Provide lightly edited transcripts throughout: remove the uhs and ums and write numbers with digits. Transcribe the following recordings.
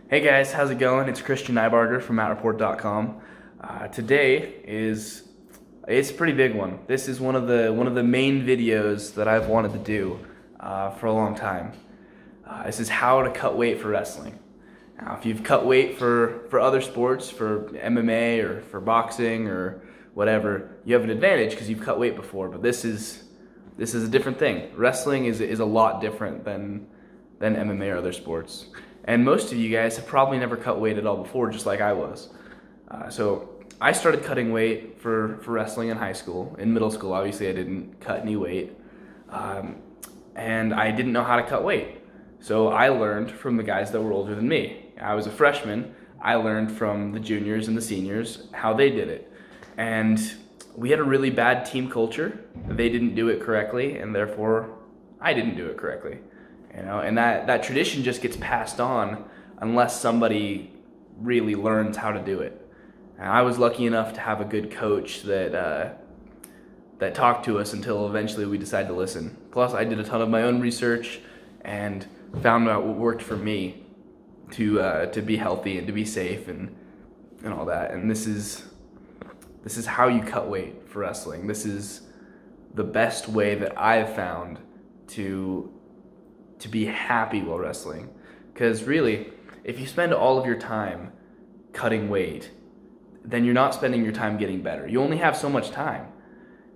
Hey guys, how's it going? It's Christian Nybarger from MattReport.com. Today it's a pretty big one. This is one of the main videos that I've wanted to do for a long time. This is how to cut weight for wrestling. Now, if you've cut weight for other sports, for MMA or for boxing or whatever, you have an advantage because you've cut weight before. But this is a different thing. Wrestling is a lot different than MMA or other sports. And most of you guys have probably never cut weight at all before, just like I was. So I started cutting weight for wrestling in high school. In middle school, obviously, I didn't cut any weight. And I didn't know how to cut weight. So I learned from the guys that were older than me. I was a freshman. I learned from the juniors and the seniors how they did it. And we had a really bad team culture. They didn't do it correctly, and therefore I didn't do it correctly. And that tradition just gets passed on unless somebody really learns how to do it. And I was lucky enough to have a good coach that talked to us until eventually we decided to listen. Plus, I did a ton of my own research and found out what worked for me to be healthy and to be safe and all that. And this is how you cut weight for wrestling. This is the best way that I've found to be happy while wrestling. Because really, if you spend all of your time cutting weight, then you're not spending your time getting better. You only have so much time.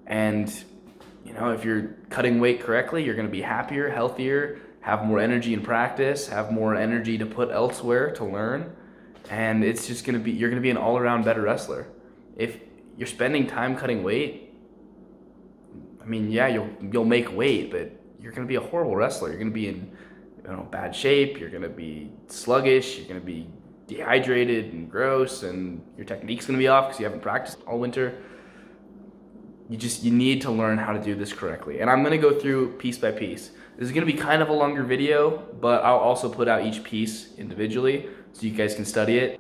And if you're cutting weight correctly, you're going to be happier, healthier, have more energy in practice, have more energy to put elsewhere to learn, and it's just going to be, you're going to be an all-around better wrestler. If you're spending time cutting weight, I mean, yeah, you'll make weight, but you're going to be a horrible wrestler. You're going to be in bad shape. You're going to be sluggish. You're going to be dehydrated and gross, and your technique's going to be off because you haven't practiced all winter. You need to learn how to do this correctly. And I'm going to go through piece by piece. This is going to be kind of a longer video, but I'll also put out each piece individually so you guys can study it.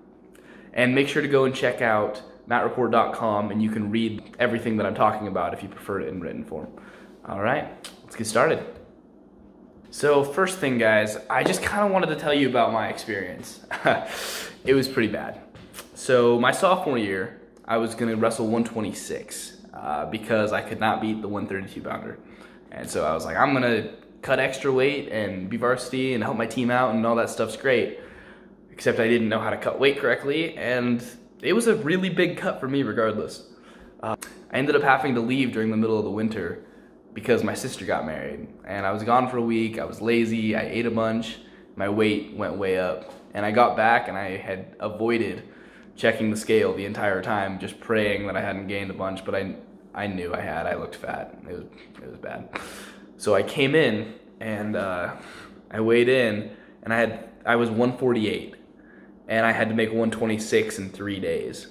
And make sure to go and check out MattReport.com, and you can read everything that I'm talking about if you prefer it in written form. All right, let's get started. So first thing, guys, I just kind of wanted to tell you about my experience. It was pretty bad. So my sophomore year, I was going to wrestle 126 because I could not beat the 132 pounder. And so I was like, I'm going to cut extra weight and be varsity and help my team out, and all that stuff's great. Except I didn't know how to cut weight correctly, and it was a really big cut for me regardless. I ended up having to leave during the middle of the winter because my sister got married, and I was gone for a week. I was lazy, I ate a bunch, my weight went way up, and I got back and I had avoided checking the scale the entire time, just praying that I hadn't gained a bunch, but I knew I had. I looked fat. It was bad. So I came in and I weighed in, and I was 148, and I had to make 126 in 3 days.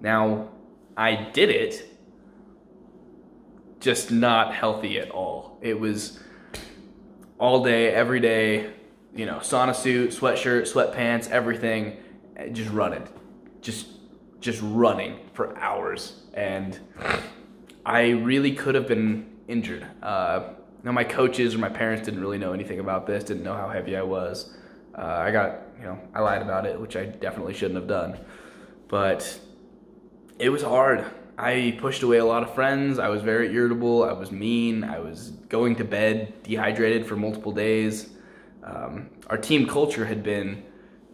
Now, I did it, just not healthy at all. It was all day, every day, sauna suit, sweatshirt, sweatpants, everything, just running, just running for hours. And I really could have been injured. Now my coaches or my parents didn't really know anything about this, didn't know how heavy I was. I lied about it, which I definitely shouldn't have done. But it was hard. I pushed away a lot of friends. I was very irritable. I was mean. I was going to bed dehydrated for multiple days. Our team culture had been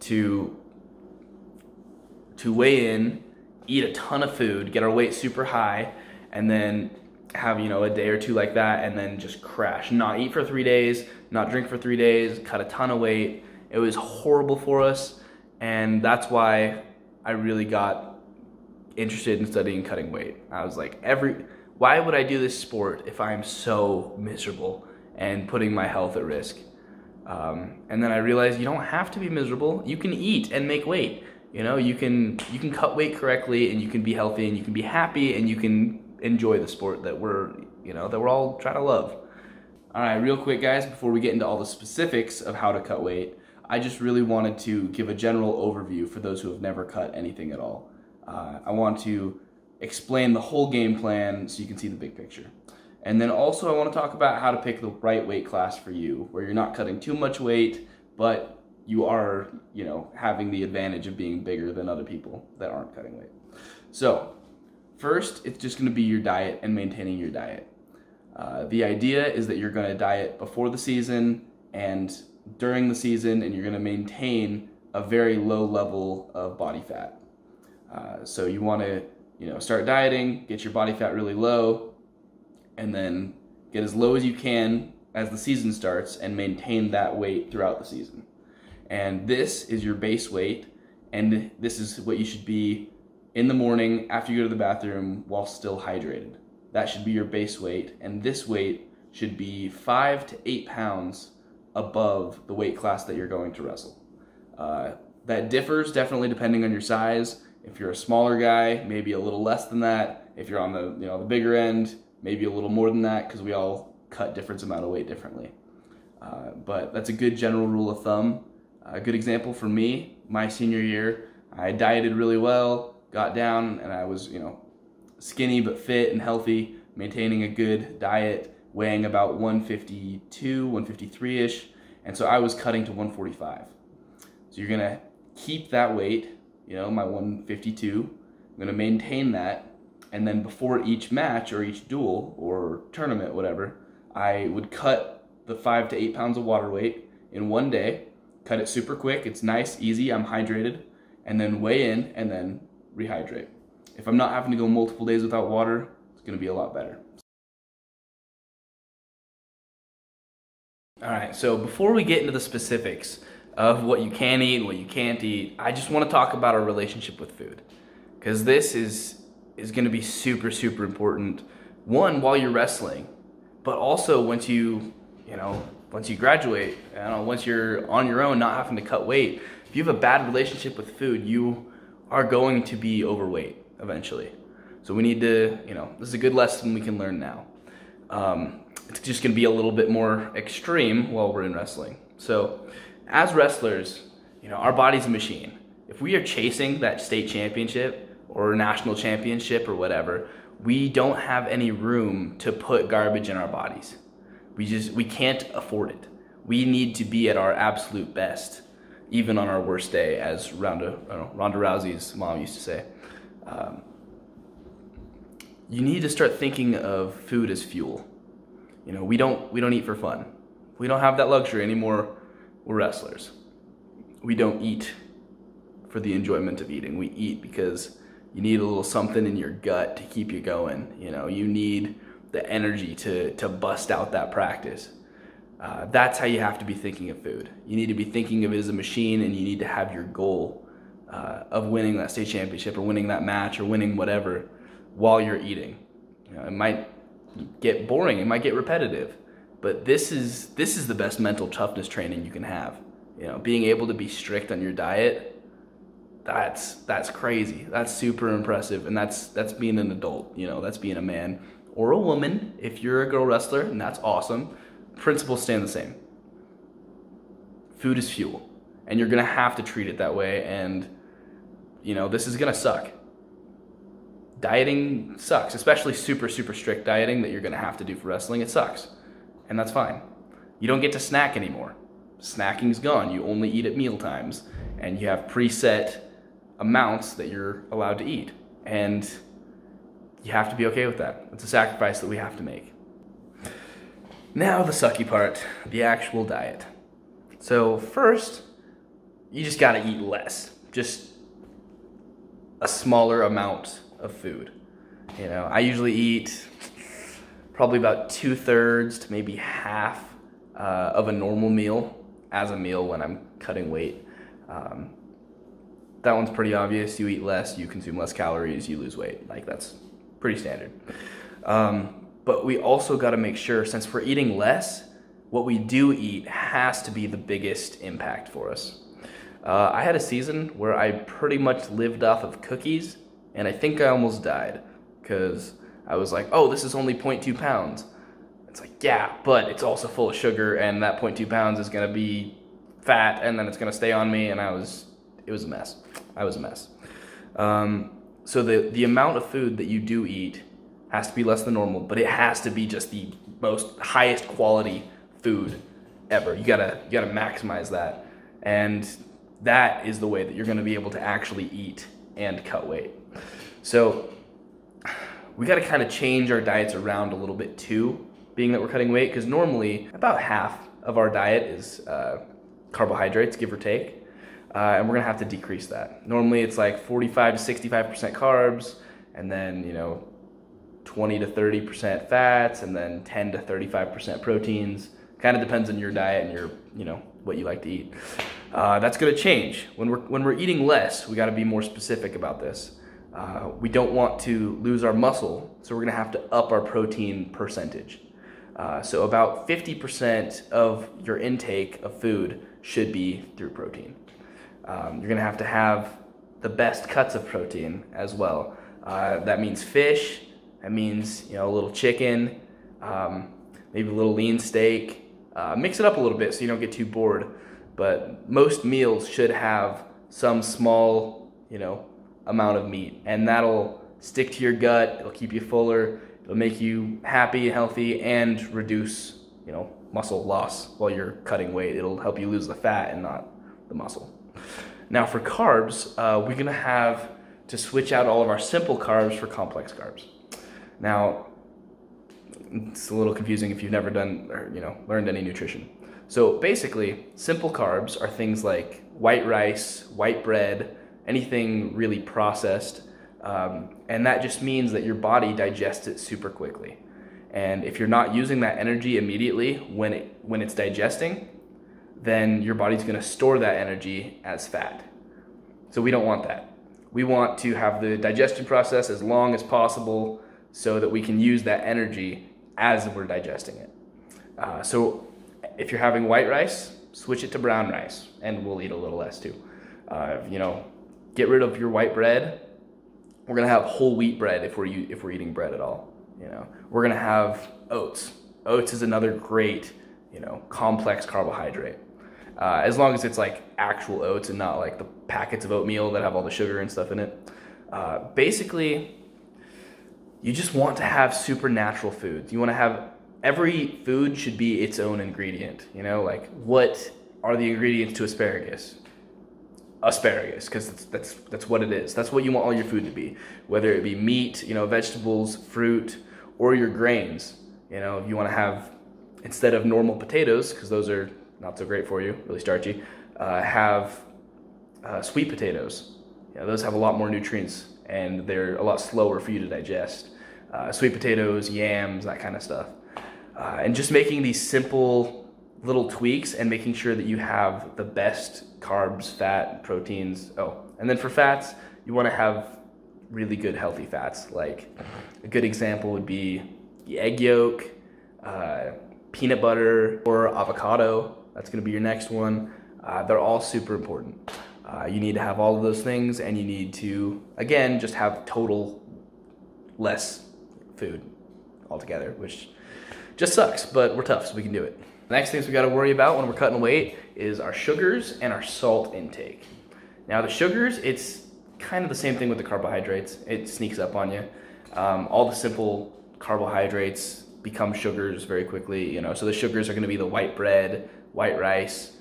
to weigh in, eat a ton of food, get our weight super high, and then have a day or two like that, and then just crash. Not eat for 3 days, not drink for 3 days, cut a ton of weight. It was horrible for us, and that's why I really got interested in studying cutting weight. I was like, why would I do this sport if I'm so miserable and putting my health at risk? And then I realized you don't have to be miserable. You can eat and make weight. You can cut weight correctly, and you can be healthy, and you can be happy, and you can enjoy the sport that we're all trying to love. All right, real quick, guys, before we get into all the specifics of how to cut weight, I just really wanted to give a general overview for those who have never cut anything at all. I want to explain the whole game plan so you can see the big picture. And then also I want to talk about how to pick the right weight class for you, where you're not cutting too much weight, but you are, you know, having the advantage of being bigger than other people that aren't cutting weight. So first, it's just going to be your diet and maintaining your diet. The idea is that you're going to diet before the season and during the season, and you're going to maintain a very low level of body fat. So you want to, you know, start dieting, get your body fat really low, and then get as low as you can as the season starts and maintain that weight throughout the season. And this is your base weight, and this is what you should be in the morning after you go to the bathroom while still hydrated. That should be your base weight, and this weight should be 5 to 8 pounds above the weight class that you're going to wrestle. That differs definitely depending on your size. If you're a smaller guy, maybe a little less than that. If you're on the, you know, the bigger end, maybe a little more than that, because we all cut different amount of weight differently. But that's a good general rule of thumb. A good example for me, my senior year, I dieted really well, got down, and I was, you know, skinny but fit and healthy, maintaining a good diet, weighing about 152, 153-ish, and so I was cutting to 145. So you're gonna keep that weight, you know, my 152, I'm gonna maintain that, and then before each match or each duel or tournament, whatever, I would cut the 5 to 8 pounds of water weight in one day, cut it super quick, it's nice, easy, I'm hydrated, and then weigh in and then rehydrate. If I'm not having to go multiple days without water, it's gonna be a lot better. All right, so before we get into the specifics of what you can eat and what you can't eat, I just wanna talk about our relationship with food. Because this is gonna be super, super important. One, while you're wrestling, but also once you graduate, once you're on your own, not having to cut weight. If you have a bad relationship with food, you are going to be overweight eventually. So we need to, you know, this is a good lesson we can learn now. It's just gonna be a little bit more extreme while we're in wrestling. So as wrestlers, you know, our body's a machine. If we are chasing that state championship or national championship or whatever, we don't have any room to put garbage in our bodies. We can't afford it. We need to be at our absolute best, even on our worst day, as Ronda Rousey's mom used to say. You need to start thinking of food as fuel. You know, we don't eat for fun. We don't have that luxury anymore. We're wrestlers. We don't eat for the enjoyment of eating. We eat because you need a little something in your gut to keep you going. You know, you need the energy to bust out that practice. That's how you have to be thinking of food. You need to be thinking of it as a machine, and you need to have your goal of winning that state championship or winning that match or winning whatever while you're eating. You know, it might get boring, it might get repetitive, but this is the best mental toughness training you can have. You know, being able to be strict on your diet, that's crazy. That's super impressive, and that's being an adult. You know, that's being a man or a woman. If you're a girl wrestler, and that's awesome. Principles stand the same. Food is fuel, and you're gonna have to treat it that way. And you know, this is gonna suck. Dieting sucks, especially super, super strict dieting that you're gonna have to do for wrestling. It sucks, and that's fine. You don't get to snack anymore. Snacking's gone. You only eat at meal times, and you have preset amounts that you're allowed to eat, and you have to be okay with that. It's a sacrifice that we have to make. Now the sucky part, the actual diet. So first, you just gotta eat less, just a smaller amount of food. You know, I usually eat probably about 2/3 to maybe half of a normal meal as a meal when I'm cutting weight. That one's pretty obvious. You eat less, you consume less calories, you lose weight. Like, that's pretty standard. But we also got to make sure, since we're eating less, what we do eat has to be the biggest impact for us. I had a season where I pretty much lived off of cookies, and I think I almost died because I was like, oh, this is only 0.2 pounds. It's like, yeah, but it's also full of sugar, and that 0.2 pounds is going to be fat, and then it's going to stay on me, and it was a mess. I was a mess. So the amount of food that you do eat has to be less than normal, but it has to be just the highest quality food ever. You gotta maximize that. And that is the way that you're gonna be able to actually eat and cut weight. So we gotta kind of change our diets around a little bit too, being that we're cutting weight, because normally about half of our diet is carbohydrates, give or take, and we're gonna have to decrease that. Normally it's like 45 to 65% carbs, and then 20 to 30% fats, and then 10 to 35% proteins. Kind of depends on your diet and your what you like to eat. That's gonna change when we're eating less. We got to be more specific about this. We don't want to lose our muscle, so we're gonna have to up our protein percentage. So about 50% of your intake of food should be through protein. You're gonna have to have the best cuts of protein as well. That means fish, that means a little chicken, maybe a little lean steak. Mix it up a little bit so you don't get too bored, but most meals should have some small amount of meat, and that'll stick to your gut, it'll keep you fuller, it'll make you happy and healthy, and reduce muscle loss while you're cutting weight. It'll help you lose the fat and not the muscle. Now for carbs, we're gonna have to switch out all of our simple carbs for complex carbs. Now it's a little confusing if you've never done or learned any nutrition. So basically, simple carbs are things like white rice, white bread, anything really processed, and that just means that your body digests it super quickly. And if you're not using that energy immediately when it's digesting, then your body's gonna store that energy as fat. So we don't want that. We want to have the digestion process as long as possible so that we can use that energy as we're digesting it. So if you're having white rice, switch it to brown rice, and we'll eat a little less too. Get rid of your white bread. We're gonna have whole wheat bread if we're eating bread at all. We're gonna have oats. Oats is another great, complex carbohydrate. As long as it's like actual oats and not like the packets of oatmeal that have all the sugar and stuff in it. Basically, you just want to have super natural foods. You want to have every food should be its own ingredient. Like what are the ingredients to asparagus? Asparagus, because that's what it is. That's what you want all your food to be. Whether it be meat, vegetables, fruit, or your grains. You want to have, instead of normal potatoes, because those are not so great for you, really starchy, have sweet potatoes. Those have a lot more nutrients and they're a lot slower for you to digest. Sweet potatoes, yams, that kind of stuff. And just making these simple little tweaks and making sure that you have the best carbs, fat, proteins. Oh, and then for fats, you want to have really good healthy fats. Like a good example would be the egg yolk, peanut butter, or avocado. That's going to be your next one. They're all super important. You need to have all of those things, and you need to, again, just have total less food altogether, which just sucks, but we're tough, so we can do it. The next things we got to worry about when we're cutting weight is our sugars and our salt intake. Now the sugars, it's kind of the same thing with the carbohydrates. It sneaks up on you. All the simple carbohydrates become sugars very quickly, so the sugars are going to be the white bread, white rice.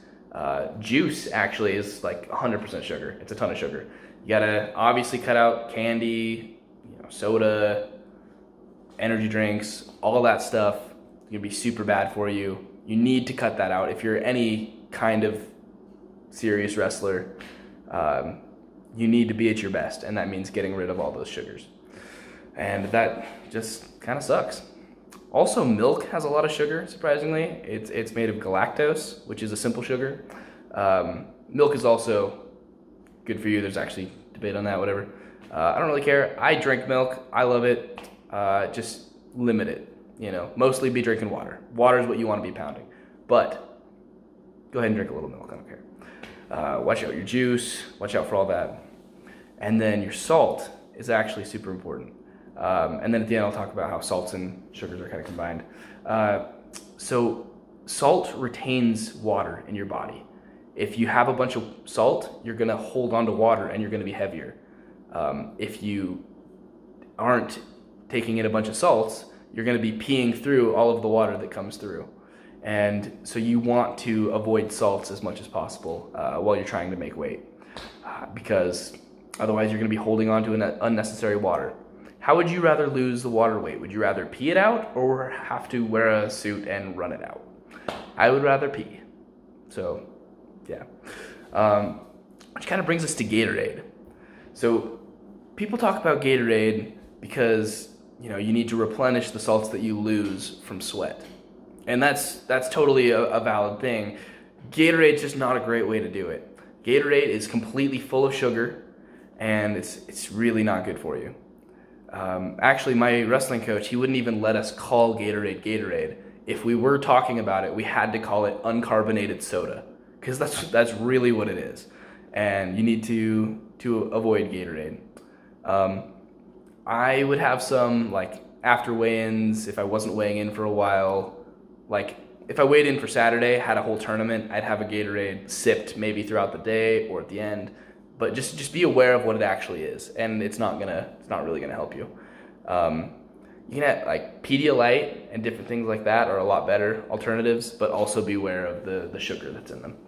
Juice actually is like 100% sugar. It's a ton of sugar. You gotta obviously cut out candy, soda, energy drinks, all that stuff. It's gonna be super bad for you. You need to cut that out. If you're any kind of serious wrestler, you need to be at your best, and that means getting rid of all those sugars. And that just kind of sucks. Also, milk has a lot of sugar, surprisingly. It's made of galactose, which is a simple sugar. Milk is also good for you. There's actually debate on that, whatever. I don't really care. I drink milk. I love it. Just limit it, Mostly be drinking water. Water is what you want to be pounding. But go ahead and drink a little milk. I don't care. Watch out your juice. Watch out for all that. And then your salt is actually super important. And then at the end, I'll talk about how salts and sugars are kind of combined. So salt retains water in your body. If you have a bunch of salt, you're going to hold on to water and you're going to be heavier. If you aren't taking in a bunch of salts, you're going to be peeing through all of the water that comes through. And so you want to avoid salts as much as possible while you're trying to make weight, because otherwise you're going to be holding on to unnecessary water. How would you rather lose the water weight? Would you rather pee it out or have to wear a suit and run it out? I would rather pee. So, yeah. Which kind of brings us to Gatorade. So, people talk about Gatorade because, you need to replenish the salts that you lose from sweat. And that's totally a valid thing. Gatorade's just not a great way to do it. Gatorade is completely full of sugar, and it's really not good for you. Actually, my wrestling coach, he wouldn't even let us call Gatorade Gatorade. If we were talking about it, we had to call it uncarbonated soda, because that's really what it is. And you need to avoid Gatorade. I would have some, like, after weigh-ins, if I wasn't weighing in for a while. Like, if I weighed in for Saturday, had a whole tournament, I'd have a Gatorade sipped maybe throughout the day or at the end. But just be aware of what it actually is, and it's not really gonna help you. You can have, like, Pedialyte and different things like that are a lot better alternatives, but also be aware of the sugar that's in them.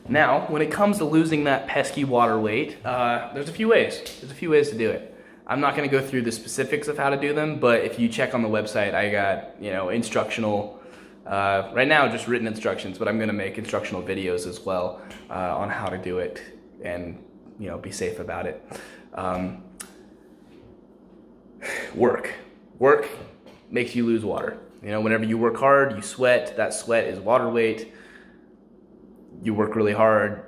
Now, when it comes to losing that pesky water weight, there's a few ways. There's a few ways to do it. I'm not gonna go through the specifics of how to do them, but if you check on the website, I got, instructional, right now just written instructions, but I'm gonna make instructional videos as well on how to do it and, be safe about it. Work makes you lose water. Whenever you work hard, you sweat. That sweat is water weight. You work really hard,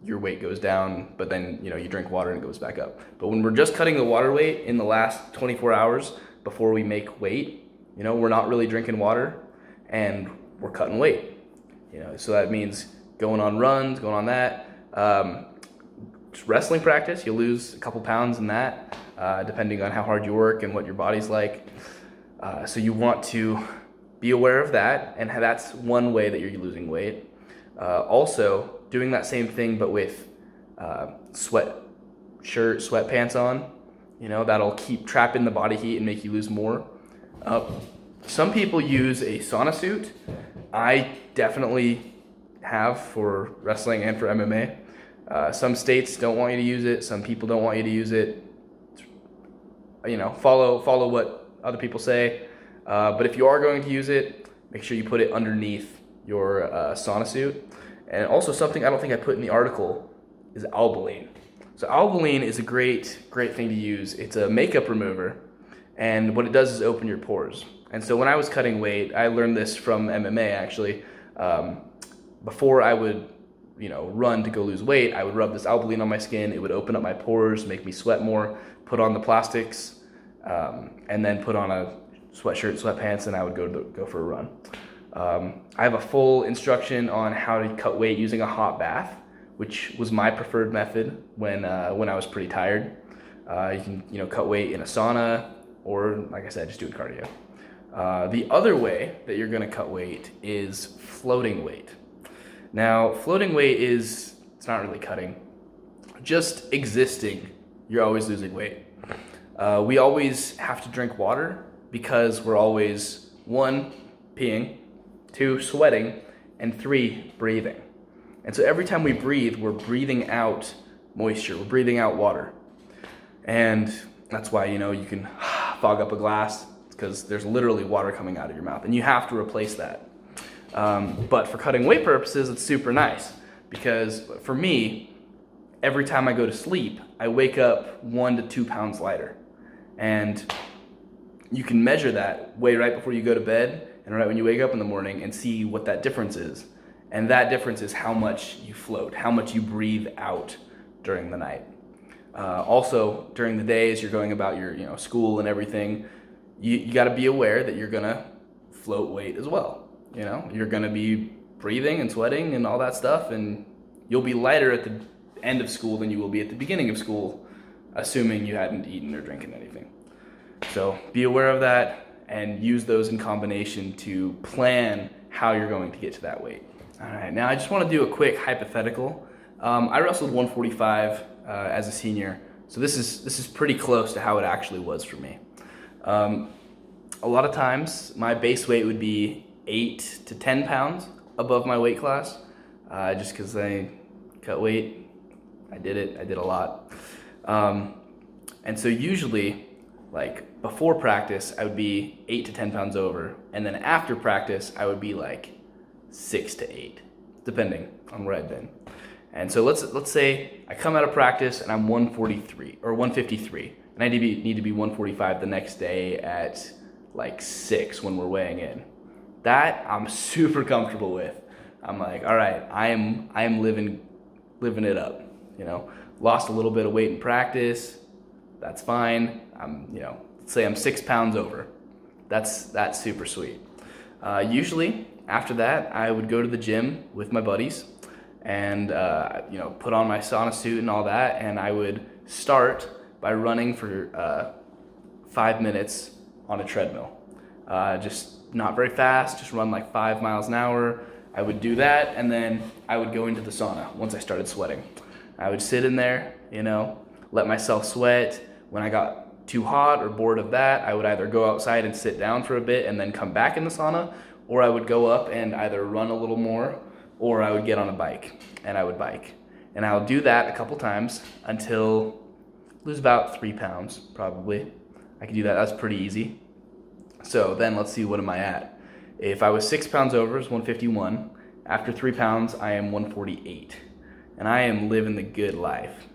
your weight goes down, but then, you drink water and it goes back up. But when we're just cutting the water weight in the last 24 hours before we make weight, we're not really drinking water and we're cutting weight. So that means going on runs, going on that. Wrestling practice, you'll lose a couple pounds in that, depending on how hard you work and what your body's like. So you want to be aware of that, and that's one way that you're losing weight. Also, doing that same thing but with sweatpants on, that'll keep trapping the body heat and make you lose more. Some people use a sauna suit. I definitely have for wrestling and for MMA. Some states don't want you to use it. Some people don't want you to use it. Follow what other people say. But if you are going to use it, make sure you put it underneath your sauna suit. And also something I don't think I put in the article is Albolene. So Albolene is a great thing to use. It's a makeup remover, and what it does is open your pores. And so when I was cutting weight, I learned this from MMA actually. Before I would run to go lose weight, I would rub this Albolene on my skin. It would open up my pores, make me sweat more, put on the plastics, and then put on a sweatshirt, sweatpants, and I would go for a run. I have a full instruction on how to cut weight using a hot bath, which was my preferred method when I was pretty tired. You can cut weight in a sauna, or like I said, just doing cardio. The other way that you're gonna cut weight is floating weight. Now, floating weight it's not really cutting. Just existing, you're always losing weight. We always have to drink water because we're always, 1, peeing, 2, sweating, and 3, breathing. And so every time we breathe, we're breathing out moisture, we're breathing out water. And that's why, you can fog up a glass, because there's literally water coming out of your mouth, and you have to replace that. But for cutting weight purposes, it's super nice, because for me, every time I go to sleep, I wake up 1 to 2 pounds lighter. And you can measure that way right before you go to bed and right when you wake up in the morning and see what that difference is. And that difference is how much you float, how much you breathe out during the night. Also, during the day as you're going about your school and everything, you got to be aware that you're gonna float weight as well. You're gonna be breathing and sweating and all that stuff, and you'll be lighter at the end of school than you will be at the beginning of school, assuming you hadn't eaten or drinking anything. So be aware of that and use those in combination to plan how you're going to get to that weight. All right, now I just want to do a quick hypothetical. I wrestled 145 as a senior, so this is pretty close to how it actually was for me. A lot of times my base weight would be 8 to 10 pounds above my weight class, just because I cut weight. I did a lot. And so usually, like before practice, I would be 8 to 10 pounds over. And then after practice, I would be like 6 to 8, depending on where I've been. And so let's say I come out of practice and I'm 143 or 153, and I need to be 145 the next day at like 6 when we're weighing in. That I'm super comfortable with. I'm like, all right, I am living it up. You know, lost a little bit of weight in practice. That's fine. Let's say I'm 6 pounds over. That's super sweet. Usually after that, I would go to the gym with my buddies and put on my sauna suit and all that, and I would start by running for 5 minutes on a treadmill. Just not very fast, just run like 5 miles an hour. I would do that, and then I would go into the sauna once I started sweating. I would sit in there, let myself sweat. When I got too hot or bored of that, I would either go outside and sit down for a bit and then come back in the sauna, or I would go up and either run a little more, or I would get on a bike and I would bike. And I'll do that a couple times until lose about 3 pounds, probably. I could do that, that's pretty easy. So then let's see, what am I at? If I was 6 pounds over, it's 151. After 3 pounds, I am 148. And I am living the good life.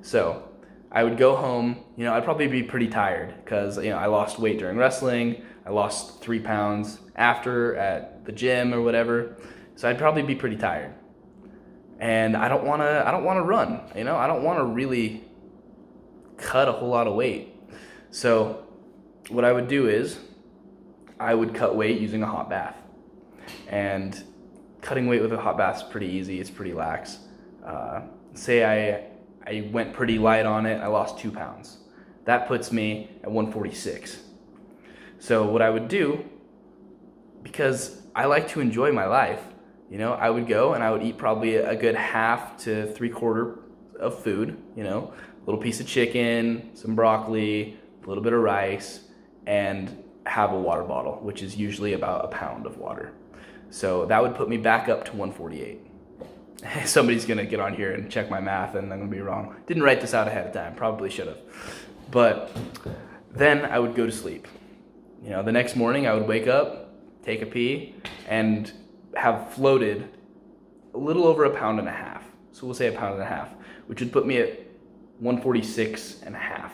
So I would go home, I'd probably be pretty tired because, I lost weight during wrestling. I lost 3 pounds after at the gym or whatever. So I'd probably be pretty tired. And I don't want to run, I don't want to really cut a whole lot of weight. So what I would do is I would cut weight using a hot bath. And cutting weight with a hot bath is pretty easy, it's pretty lax. Say I went pretty light on it, I lost 2 pounds. That puts me at 146. So what I would do, because I like to enjoy my life, I would go and I would eat probably a good half to 3/4 of food, a little piece of chicken, some broccoli, a little bit of rice, and have a water bottle, which is usually about 1 pound of water. So that would put me back up to 148. Somebody's gonna get on here and check my math and I'm gonna be wrong. Didn't write this out ahead of time, probably should have. But then I would go to sleep. The next morning I would wake up, take a pee, and have floated a little over 1.5 pounds. So we'll say 1.5 pounds, which would put me at 146.5.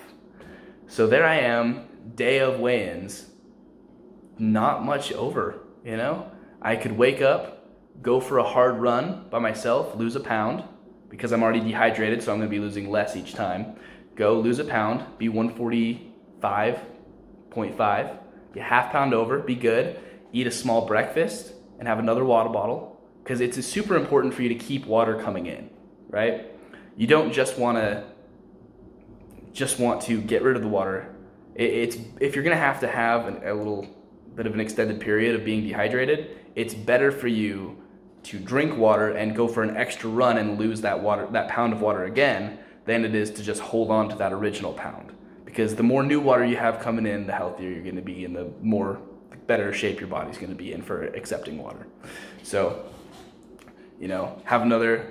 So there I am, day of weigh-ins, not much over, I could wake up, go for a hard run by myself, lose 1 pound, because I'm already dehydrated, so I'm gonna be losing less each time. Go lose 1 pound, be 145.5, be 1/2 pound over, be good, eat a small breakfast, and have another water bottle, because it's super important for you to keep water coming in, right? You don't just want to get rid of the water. If you're gonna have a little bit of an extended period of being dehydrated, it's better for you to drink water and go for an extra run and lose that pound of water again, than it is to just hold on to that original pound. Because the more new water you have coming in, the healthier you're gonna be and the better shape your body's gonna be in for accepting water. So, have another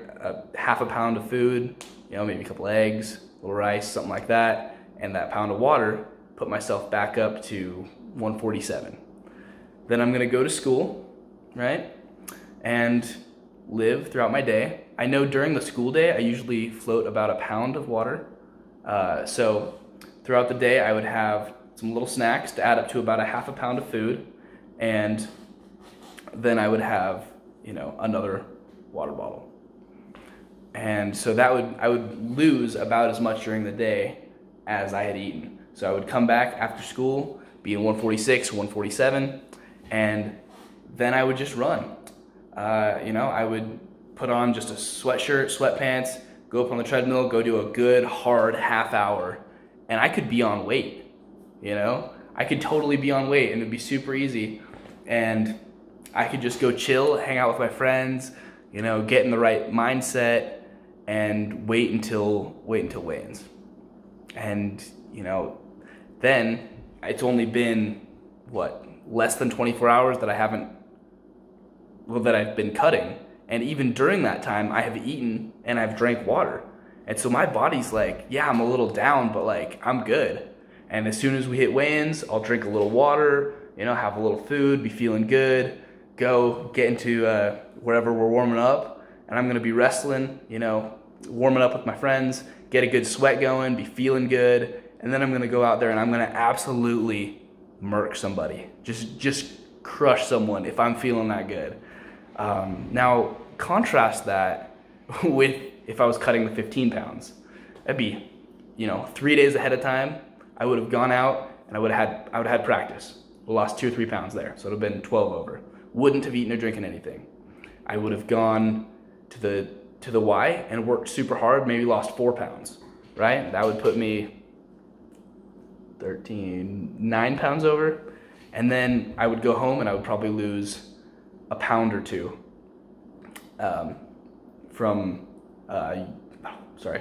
1/2 pound of food, maybe a couple eggs, a little rice, something like that, and that pound of water, put myself back up to 147. Then I'm gonna go to school, right? And live throughout my day. I know during the school day, I usually float about 1 pound of water. So throughout the day, I would have some little snacks to add up to about 1/2 pound of food. And then I would have, another water bottle. And so I would lose about as much during the day as I had eaten. So I would come back after school, be in 146, 147, and then I would just run. I would put on just a sweatshirt, sweatpants, go up on the treadmill, go do a good hard half hour, and I could be on weight, I could totally be on weight and it'd be super easy. And I could just go chill, hang out with my friends, get in the right mindset and wait until weigh-ins. And, then it's only been, less than 24 hours that I haven't that I've been cutting. And even during that time, I have eaten and I've drank water. And so my body's like, yeah, I'm a little down, but like, I'm good. And as soon as we hit weigh-ins, I'll drink a little water, you know, have a little food, be feeling good, go get into wherever we're warming up. And I'm gonna be wrestling, you know, warming up with my friends, get a good sweat going, be feeling good. And then I'm gonna go out there and I'm gonna absolutely murk somebody. Just crush someone if I'm feeling that good. Now, contrast that with if I was cutting the 15 pounds. That'd be, you know, 3 days ahead of time, I would have gone out and I would have had practice. Lost 2 or 3 pounds there, so it would have been 12 over. Wouldn't have eaten or drinking anything. I would have gone to the Y and worked super hard, maybe lost 4 pounds, right? That would put me 9 pounds over. And then I would go home and I would probably lose a pound or two sorry.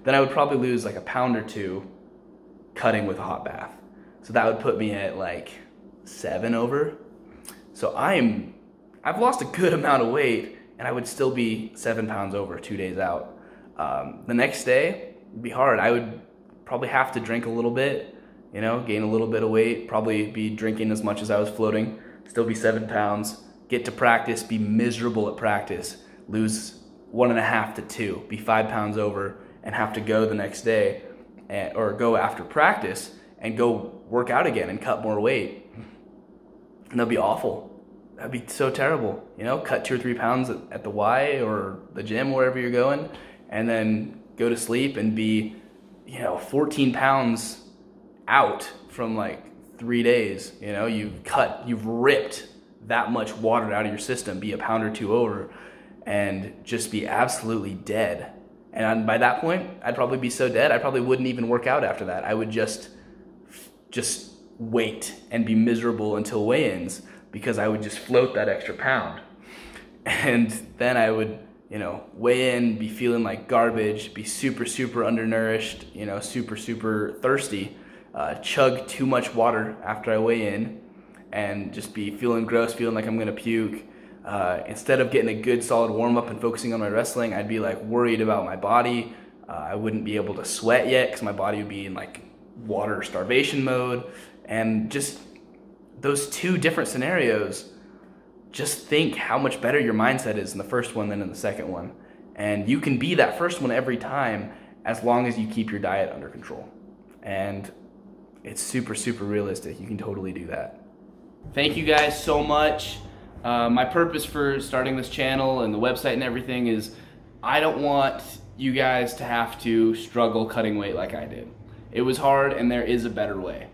Then I would probably lose like a pound or two cutting with a hot bath. So that would put me at like 7 over. So I've lost a good amount of weight and I would still be 7 pounds over 2 days out. The next day would be hard. I would probably have to drink a little bit, you know, gain a little bit of weight, probably be drinking as much as I was floating, still be 7 pounds, get to practice, be miserable at practice, lose 1.5 to 2, be 5 pounds over, and have to go the next day or go after practice and go work out again and cut more weight. And that'd be awful. That'd be so terrible. You know, cut 2 or 3 pounds at the Y or the gym, wherever you're going, and then go to sleep and be, you know, 14 pounds out from like 3 days. You know, you've ripped that much water out of your system, be a pound or 2 over, and just be absolutely dead. And by that point, I'd probably be so dead, I probably wouldn't even work out after that. I would just wait and be miserable until weigh-ins because I would just float that extra pound. And then I would, you know, weigh in, be feeling like garbage, be super, super undernourished, you know, super, super thirsty, chug too much water after I weigh in, and just be feeling gross, feeling like I'm gonna puke. Instead of getting a good solid warm up and focusing on my wrestling, I'd be like worried about my body. I wouldn't be able to sweat yet because my body would be in like water starvation mode. And just those 2 different scenarios, just think how much better your mindset is in the first one than in the second one. And you can be that first one every time as long as you keep your diet under control. And it's super, super realistic. You can totally do that. Thank you guys so much. My purpose for starting this channel and the website and everything is I don't want you guys to have to struggle cutting weight like I did. It was hard and there is a better way.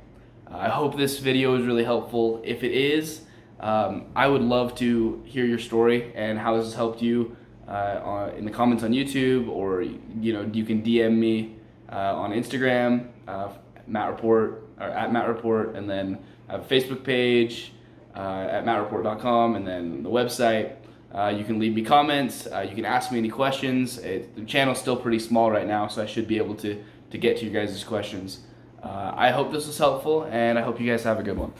I hope this video is really helpful. If it is, I would love to hear your story and how this has helped you in the comments on YouTube, or you know, you can DM me on Instagram, Matt Report, or at Matt Report, and then I have a Facebook page at mattreport.com, and then the website. You can leave me comments, you can ask me any questions. The channel's still pretty small right now, so I should be able to get to you guys' questions. I hope this was helpful, and I hope you guys have a good one.